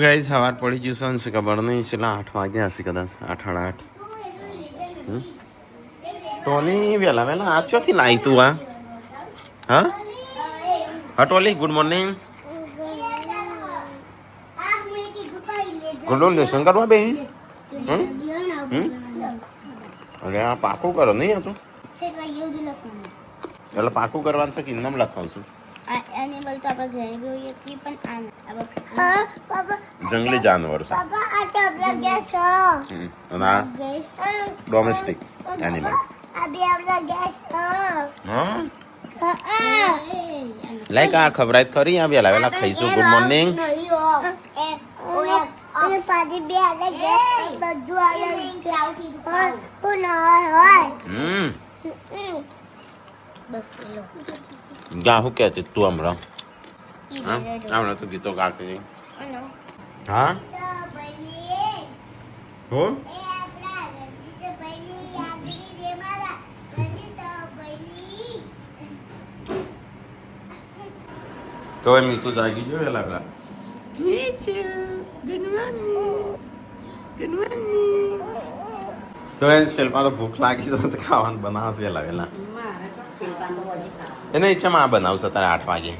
guys સવાર પડી ગયું છે ખબર નહીં છેલ્લા 8 વાગ્યા હશે કદાચ 8 સાડા 8 ટોની વેલા વેલા આ ચોથી લાવી તું આ હા હા Toli good morning good lesson કરવા બે અરે આ પાકું કરો નહીં આ તો એટલે પાકું કરવાનું છે કે નામ લખાવું છું એનિમલ તો આપણે ઘરે બી હોઈએ છીએ પણ આ પાપા જંગલી જાનવર છે પાપા આ તો આપણા ગેસ છે અને આ ડોમેસ્ટિક એનિમલ આ બી આપણા ગેસ છે હા લાઈક આ ખબરાય ખરી આ વેલા વેલા ખાઈશું ગુડ મોર્નિંગ અને પાડી બે આલે ગેસ બધું આલે હું ના હોય જા હું કહેતી તું હમણાં હમણાં તો ગીતો ગાતી હા હો તો એમ તું જાગી ગયો વેલા વેલા તો એ શિલ્પા તો ભૂખ લાગી તો ખાવાનું બનાવ વેલા વેલા એને ઈચ્છામાં આ બનાવશે તારે 8 વાગે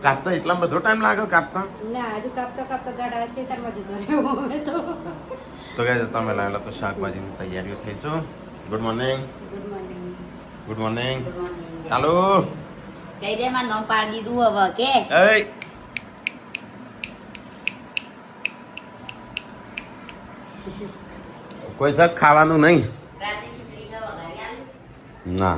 કાપતા એટલા બધો ટાઈમ લાગે કાપતા તો કે તમે લાવેલા તો શાકભાજીની તૈયારીઓ થઈશું ગુડ મોર્નિંગ ગુડ મોર્નિંગ ચાલો કઈ દે માં નામ પાડી દીધું હવે કે એય કોઈ શાક ખાવાનું નહીં ના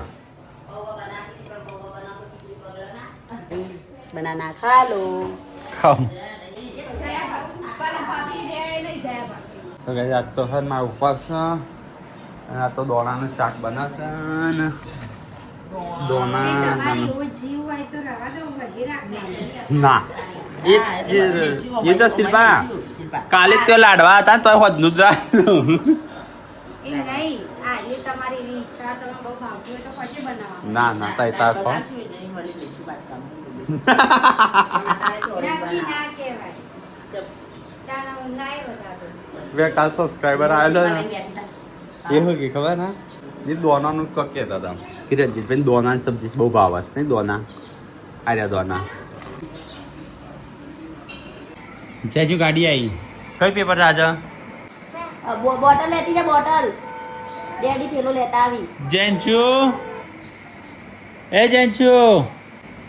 બનાના ખા લો ખાવ તો ગાઈસ આજ તો સર મારો ઉપવાસ છે અને આ તો દોણાનું શાક બનાવશે ને દોણા ના એ તો શિલ્પા કાલે તે લાડવા હતા તો હોદનું જ રાખ્યું ના ના તાઈ તાર ખો કાલ સબસ્ક્રાઈબર આવેલો ને એ હોય કે ખબર ને એ દોનાનું તો કહેતા હતા કે રંજીતભાઈ દોનાની સબ્જી બહુ ભાવ હશે ને દોના આર્યા દોના જેજુ ગાડી આવી કઈ પેપર રાજા બોટલ લેતી છે બોટલ ડેડી થેલો લેતા આવી જેન્ચુ એ જેન્ચુ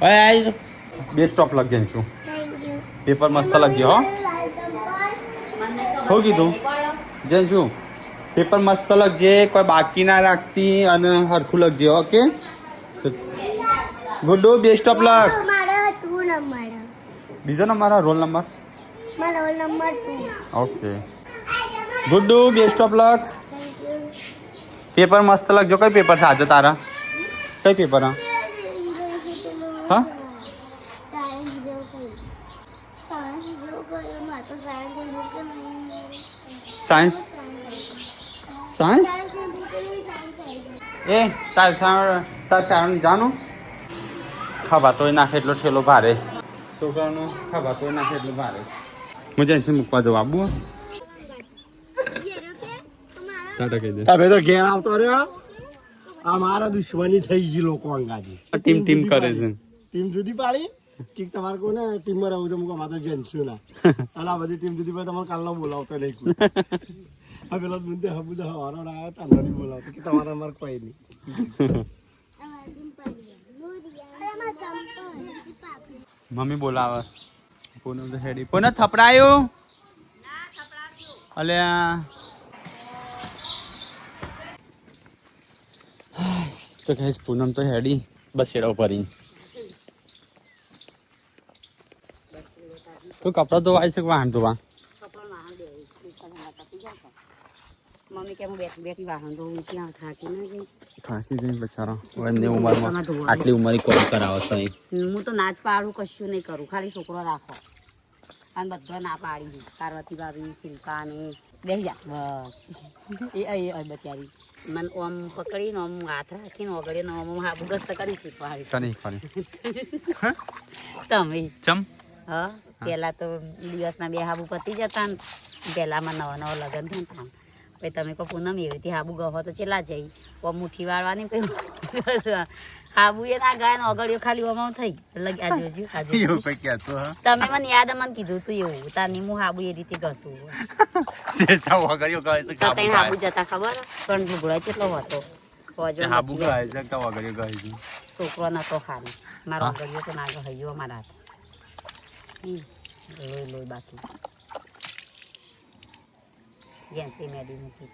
ઓય આઈ બેસ્ટ ઓફ લક જેન્ચુ પેપર મસ્ત લખ્યો હો હો કીધું જેન્ચુ પેપર મસ્ત લખજે કોઈ બાકી ના રાખતી અને હરખું લખજે okay Guddu best of luck બીજો number roll number okay Guddu best of luck paper મસ્ત લખજો કઈ પેપર સાજો તારા કઈ પેપર હા સાયન્સ સાયન્સ એ તાર સારું જાનું ખાવા તોય નાખે એટલો ઠેલો ભારે છોકરાનું ખાવા તોય નાખે એટલું ભારે હું જઈને મૂકવા જવા આબુ તમે તો ઘેર આવતો રહ્યો આ મારા દુશ્મની થઈ ગઈ લોકો અંગાજી ટીમ ટીમ કરે છે ટીમ જુદી પાડી કે તમારે કોને ટીમમાં રહું છું મુકા માતો જેન્સુ ના અને આ બધી ટીમ જુદી પાડી તમારે કાલનો બોલાવતો નહીં આ પેલો મુદ્દે હબુદે હવારો આવ્યો તાનો નહીં બોલાવતો કે તમારે અમારે કોઈ નહીં મમ્મી બોલાવે પૂનમ તો હેડી પૂનમ થપડાયું અલે તો કહીશ પૂનમ તો હેડી બસ એડો ભરી તો કપડા તો આવી શકે વાહન ધોવા મમ્મી કે હું બેઠી વાહન ધોવું ત્યાં થાકી ના જઈ થાકી જઈને બચારા એમની ઉંમરમાં આટલી ઉંમરે કોલ કરાવો છો હું તો નાચ પાડું કશું નહીં કરું ખાલી છોકરો રાખો અને બધા ના પાડી પાર્વતી ભાભી શિલ્પા ને બેસી જા બસ એ બચારી મને ઓમ પકડીને ઓમ હાથ રાખીને ઓગળીને ઓમ હાબુ ગસ્ત કરી શીખવાડી તમે ચમ હા પેલા તો દિવસના 2 હાબુ પતી જતા ને પહેલામાં નવા લગ્ન થતા પછી તમે કહો પૂનમ એવી રીતે હાબુ ગહો તો ચેલા જઈ ઓ મુઠ્ઠી વાળવાની પછી હાબુ એ ના ગાય ને ઓગળ્યો ખાલી ઓમાં થઈ લગ્યા જોજો એવું કઈ કહેતો હા તમે મને યાદ મને કીધું તું એવું તારની હું હાબુ એ રીતે ઘસું જેતા વગડ્યો કહે છે તો તઈ હાબુ જતા ખબર પણ ઢુકડો કેટલો હતો હોજો હાબુ કહે છે તો વગડ્યો કહે છે છોકરો નતો ખાલી મારો ઓગળ્યો તો ના ગયો મારા હાથ લોહી બાકી જેન્સી મેડી મૂકી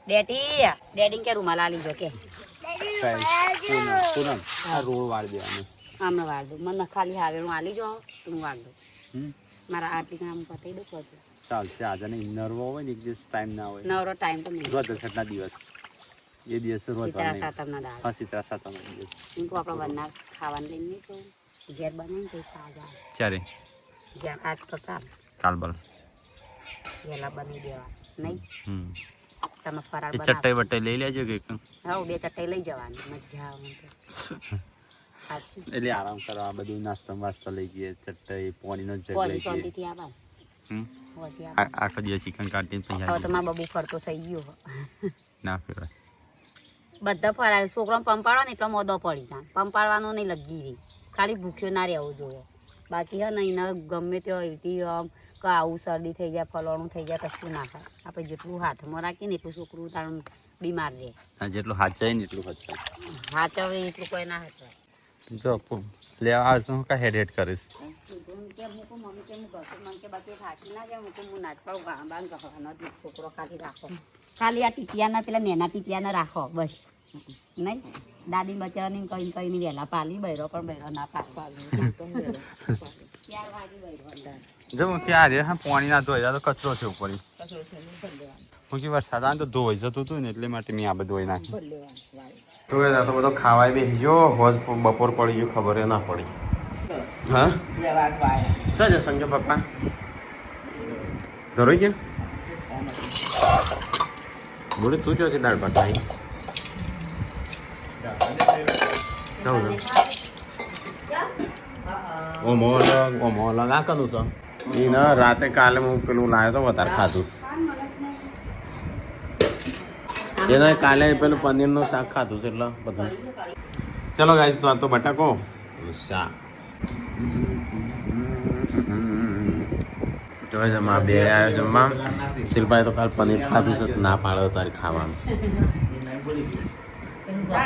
ડેડી કે રૂમાલ આલી જો કે પૂનમ આ રોડ વાળ દેવાનું હમણાં વાળ દઉં મને ખાલી હાવેલું આલી જો હું વાળ દઉં મારા આટલી કામ પતાવી દઉં પછી ચાલશે આજે નહીં નરવો હોય ને એક દિવસ ટાઈમ ના હોય નવરો ટાઈમ તો નહીં રોજ દસના દિવસ એ દિવસ રોજ સીતરા સાતમના દાળ હા સીતરા સાતમ દિવસ હું તો આપણે બનાવ ખાવાનું લઈને નહીં તો ઘેર બનાવીને તો તાજા ચારે જ્યાં આજ તો કાલબલ વહેલા બની દેવા નહીં તમે ફરાળ એ બનાવો ચટ્ટાઈ વટ્ટાઈ લઈ લેજો કે હા 2 ચટ્ટાઈ લઈ જવાની મજા આવે મને તો સાચું એટલે આરામ કરવા બધું નાસ્તો વાસ્તો લઈ ગયે ચટ્ટાઈ પાણીનો જગ પછી લઈ ગયે શાંતિથી આવા પછી આખો દિવસ ચિકન કાઢીને હવે પછી તો મારા બબુ ફરતો થઈ ગયો ના ફેરવાય બધા ફરાય છોકરાને પંપાડવા ને એટલો મોદો પડી જાય પંપાડવાનો નહીં લગી રહી ખાલી ભૂખ્યો ના રહેવું જોઈએ બાકી હે ને એના ગમે તે એવી આમ કે આવું શરદી થઈ જાય ફલવાનું થઈ જાય કશું ના થાય આપણે જેટલું હાથમાં રાખીએ ને એટલું છોકરું તારું બીમાર રહે જેટલું હાચાય ને એટલું હાચાય હાચવે એટલું કોઈ ના હાચવે જો લેવા આવશે હું કા હેડ કરીશ છોકરો ખાલી રાખો ખાલી આ ટીપિયાના પેલા નેના ટીપિયાના રાખો બસ નહીં દાદી બચારાની કઈ કઈ ની વહેલા પાલી બૈરો પણ બૈરો ના પાલી જો ક્યાં રે હા પાણી ના ધોઈ તો કચરો છે ઉપર હું કે વરસાદ આવે તો ધોઈ જતું હતું ને એટલે માટે મેં આ બધું ધોઈ નાખ્યું તો આ તો બધો ખાવાય બેસી ગયો હોજ બપોર પડી ગયું ખબર ના પડી હા ચાલ જા સંજય પપ્પા ધરોઈ ગયા બોલે તું જો દાળ ભાત આવી ઓમો અલગ આ કનું છે એ ના રાતે કાલે હું પેલું લાવ્યો તો વધારે ખાધું છે એને કાલે પેલું પનીરનું શાક ખાધું છે એટલે બધું ચલો ગાઈસ તો આ તો બટાકો શાક જોઈ જમા બે આવ્યો જમવા શિલ્પાએ તો કાલ પનીર ખાધું છે ના પાડ્યો તારે ખાવાનું હા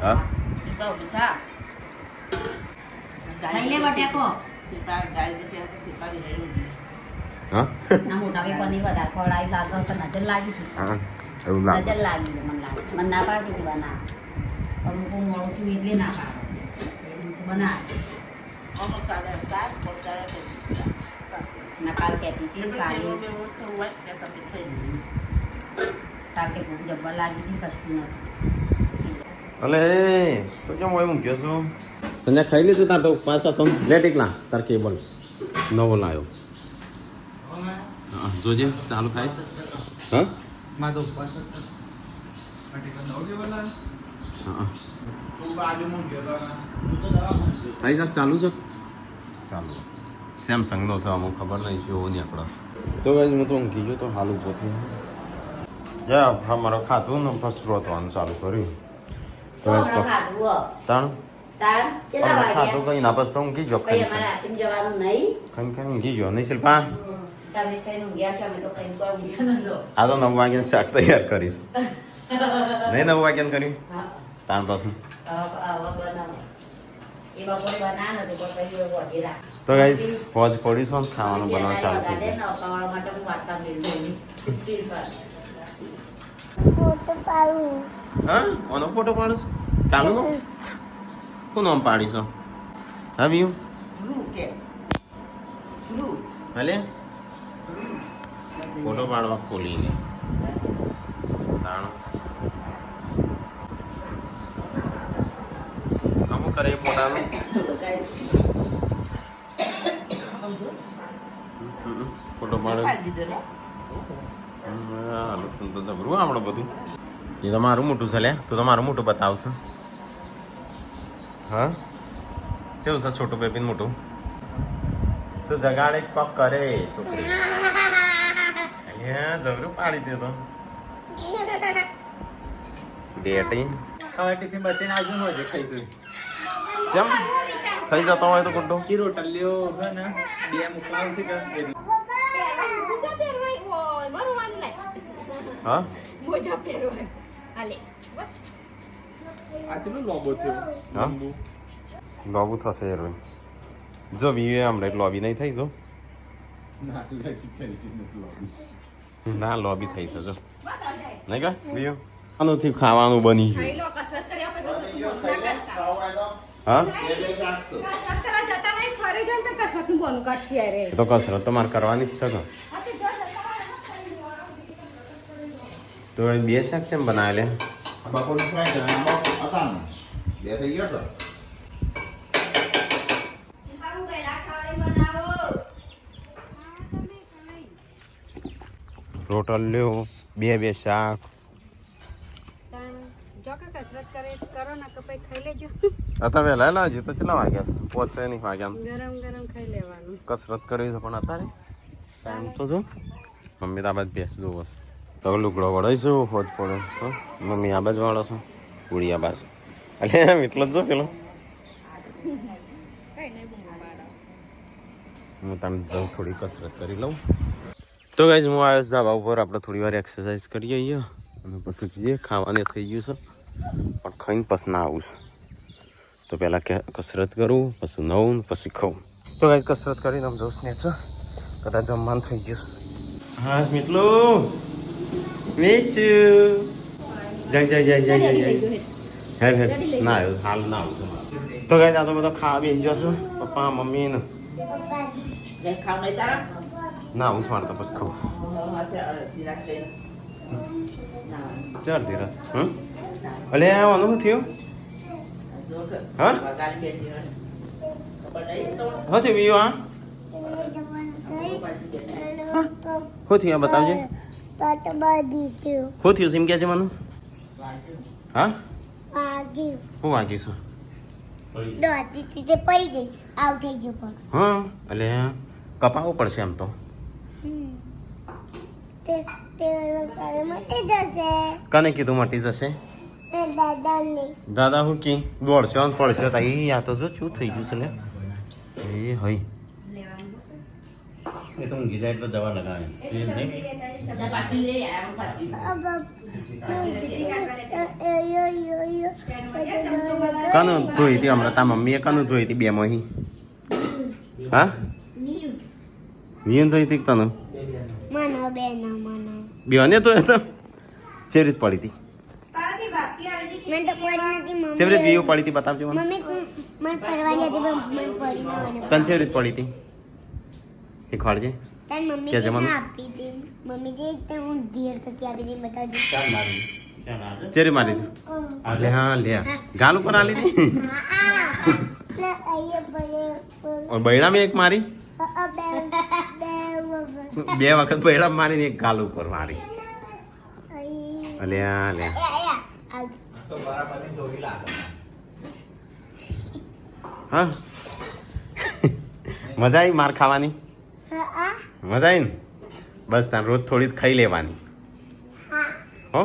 હા મોટા પનીર વધારે ખવડાવી લાગે તો નજર લાગી હા એવું લાગે નજર લાગી મને લાગે મને ના પાડતી હતી બના અમુક મોડું થયું એટલે ના પાડો બના ના કાલ કહેતી હતી કાલ કે ભૂખ જબ્બર લાગી હતી કશું નથી અલે તો કેમ હોય મૂક્યો છું સંજય ખાઈ લીધું તાર તો ઉપવાસ હતો લેટ એકલા તાર કેબલ નવો લાવ્યો હા જોજે ચાલુ ખાઈશ હા હા સાહેબ ચાલુ છે ચાલુ સેમસંગનો છે અમુક ખબર નહીં છે એવો નીકળો તો ભાઈ હું તો ઊંઘી ગયો તો હાલ ઊભો થયો યા મારો ખાતું ને ફર્સ્ટ રોતવાનું ચાલુ કર્યું તો તાણ ખાતું કઈ ના બસ તો ઊંઘી ગયો કઈ અમારે આતીમ જવાનું નહીં કઈ ઊંઘી ગયો નહીં શિલ્પા તમે કઈ ઊંઘ્યા છો અમે તો કઈ કોઈ ઊંઘ્યા નતો આ તો 9 વાગ્યાનું શાક તૈયાર કરીશ નહીં 9 વાગ્યાનું કર્યું તાણ પાછું એ બપોરે બનાવે તો પછી વધી રાખ તો ગાઈસ પોજ પડીશું ખાવાનું બનાવવાનું ચાલુ કરી દે કવાળા માટે હું વાટકા મેળવી ફોટો પાડું હા ઓનો ફોટો પાડીશ ચાલુ શું નામ પાડીશો have you ભલે ફોટો પાડવા ખોલીને તાણ અમુક કરે ફોટાનું છોટો પાડે તું તો જબરું આપણે બધું એ તો મારું મોટું છે લે તું તો મારું મોટું બતાવશે હા કેવું છે છોટું બેબીન મોટું તું જગાડે કોક કરે છોકરી અહીંયા જબરું પાડી દે તો બેટી હવે ટિફિન બચીને આજુ હોય ખાઈશું ચમ ખાઈ જતો હોય તો ગુડ્ડો કી રોટલીઓ છે ને બે મુકાવતી કે હા આ ચેલો લોબો થયો હા લોબી થશે યાર જો વીએ હમણાં લોબી નહીં થઈ જો ના લોબી થઈ છે જો નહીં કા વીયો આનુંથી ખાવાનું બની ગયું હા તો કસરત તો મારે કરવાની જ છે ને તો એ બે શાક કેમ બનાવે લે બપોરનું ફ્રાય કરવાનું હતા ને બે થઈ ગયો તો રોટલીઓ બે શાક અત્યારે વહેલા લા હજી તો કેટલા વાગ્યા છે પહોંચે નહીં વાગ્યા કસરત કરવી છે પણ અત્યારે ટાઈમ તો જો મમ્મી તો આ બાજુ બેસ દો બસ તો લુગડો વળાઈશું હોજ પડે હા મમ્મી આ બાજુ વાળો છો પૂરી આ બાજુ એટલે એટલો જ જો પેલો હું તમે જાઉં થોડી કસરત કરી લઉં તો ગાઈઝ હું આવ્યો છું ધાબા ઉપર આપણે થોડી વાર એક્સરસાઇઝ કરીએ અહીંયા અને પછી જઈએ ખાવાને થઈ ગયું છે પણ ખાઈને પછી ના આવું છે તો પહેલાં કસરત કરું પછી નવું પછી ખાઉં તો ગાઈઝ કસરત કરીને આમ જવું ને છે કદાચ જમવાનું થઈ ગયું છે હા મિતલું વેચું જય હે ના આવ્યું હાલ ના આવું છે તો ગાઈઝ આ તો બધો ખાવા બેસી જશો પપ્પા મમ્મી ને ના હું મારતા પછી ખાઉં ચાર ધીરા અલે આવવાનું શું થયું હા હા થયું બીજું હા શું થયું બતાવજે શું થયું સિમ ક્યાં છે મને હા શું વાગ્યું છે હા એટલે કપાવવું પડશે એમ તો કને કીધું મટી જશે દાદા હું કી દોડશો ને પડશે તો એ આ તો જો શું થઈ ગયું છે લે એ હઈ એ તો ઊંઘી જાય એટલે દવા લગાવે કનું ધોઈ હતી હમણાં તા મમ્મીએ કનું ધોઈ હતી બે મહી હા વિયન ધોઈ હતી તને બેને તો ચેવી રીત પડી હતી ચેવી રીત વિયો પડી હતી બતાવજો મને તને ચેવી રીત પડી હતી શીખવાડજે કેજે મને ચેરી મારી હતી લે હા લે ગાલ ઉપર આ લીધી બૈડા મેં એક મારી બે વખત બૈડા મારીને એક ગાલ ઉપર મારી અલ્યા લે હા મજા આવી માર ખાવાની મજા આવી ને બસ તાર રોજ થોડી ખાઈ લેવાની હો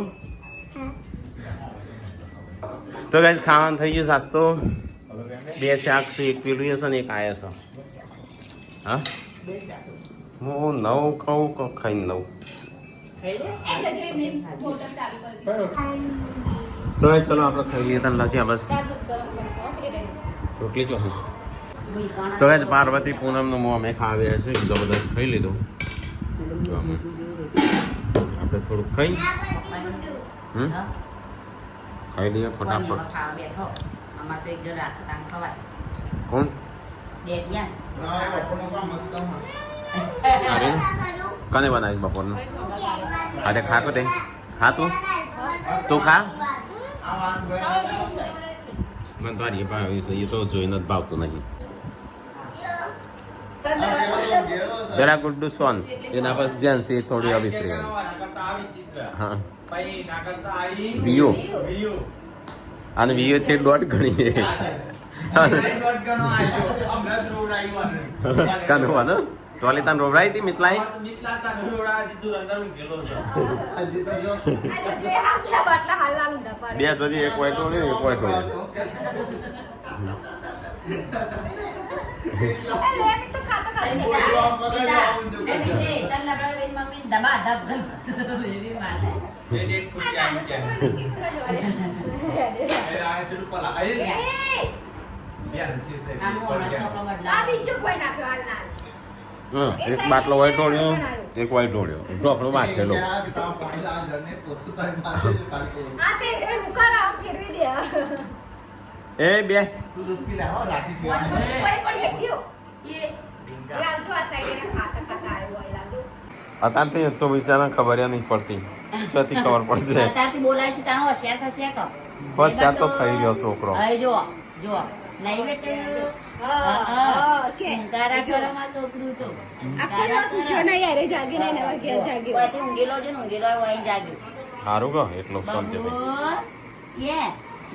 તો ગાઈસ ખાવાનું થઈ ગયું સાત તો બે શાક છે એક પેલું હશે ને એક આયા છે હા હું નવ ખાઉં કે ખાઈને નવ તો ચલો આપણે ખાઈ લઈએ તને લખ્યા બસ રોટલી ચોખી તો ગાઈસ પાર્વતી પૂનમનું મોં અમે ખાવ્યા છે બીજો બધો ખાઈ લીધો આપણે થોડુંક ખાઈ ખાઈ લઈએ ફટાફટ કોણ અરે કને બનાવી બપોરનું અરે ખા કો દે ખા તું ખા મને તો આ ભાવ્યું છે એ તો જોઈને જ ભાવતું નહીં જરા ગુડ્ડુ સોન એના પછી જેન્સી થોડી અભિત્રી હા વિયો અને વિયો થી દોઢ ગણી કાનવાનો ટોલી તાન રોવડાઈ હતી મિતલાઈ બે જોજી એક વાઈટ ટોળી એક વાઈટ ટોળી એક બાટલો વાઈટ ટોળ્યો એક વાઈટ ટોળ્યો ઢોકળો વાટેલો એ બે અત્યારથી તો વિચાર ખબર નહીં પડતી ચોથી ખબર પડશે અત્યારથી બોલાય છે તાણો હોશિયાર થશે તો હોશિયાર તો થઈ ગયો છોકરો હવે જો જો નહીં બેટે તારા ઘરમાં છોકરું તો ઊંઘેલો છે ને ઊંઘેલો હોય જાગ્યો સારું કહો એટલો શાંતિ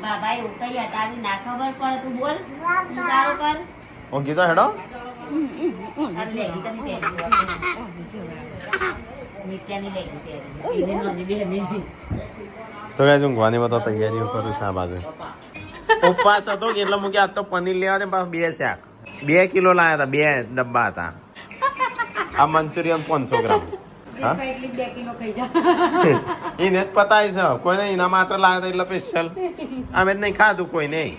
બાબા એવું કઈ તારી ના ખબર પડે તું બોલ તારો કર હું કીધો હેડો તારી લેગી તને નિત્યાની લેગી પહેરી તો કઈ ઊંઘવાની બધા તૈયારીઓ કરું છું આ બાજુ ઉપવાસ હતો કે એટલે મૂકી આજ તો પનીર લેવા દે બે શાક 2 કિલો લાયા હતા 2 ડબ્બા હતા આ મંચુરિયન 500 ગ્રામ હા એને જ પતાય છે કોઈને એના માટે લાવ્યા હતા એટલે સ્પેશિયલ અમે જ નહીં ખાધું કોઈ નહીં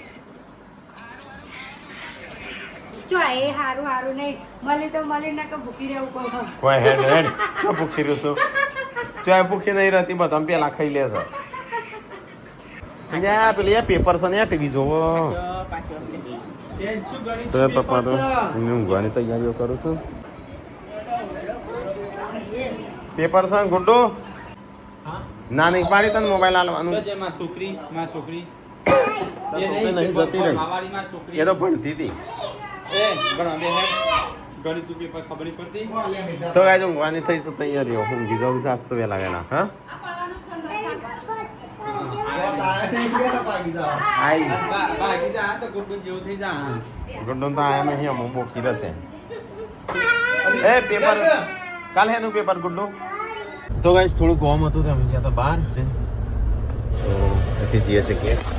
કોઈ હેડ હેડ શું ભૂખી રહ્યું છું ચાય ભૂખી નહીં રહેતી બધા પેલા ખાઈ લે છે પેલી પેપર છે ને ટીવી જોવો તો પપ્પા તો ઊંઘવાની તૈયારીઓ કરું છું પેપર છે ગુડ્ડુ ના નહીં પાડી તને મોબાઈલ આલવાનું છોકરી નહીં જતી રહી એ તો ભણતી હતી તો ગાય ઊંઘવાની થઈ છે તૈયારીઓ ઊંઘી જવું સાસ તો વહેલા વહેલા હા ગુડ્ડુ તો આયા નહીં અમુક બોકી રહેશે એ પેપર કાલે એનું પેપર ગુડ્ડુ તો ગાઈસ થોડું ગોમ હતું તો અમે જ્યાં તો બહાર તો જઈએ છીએ કે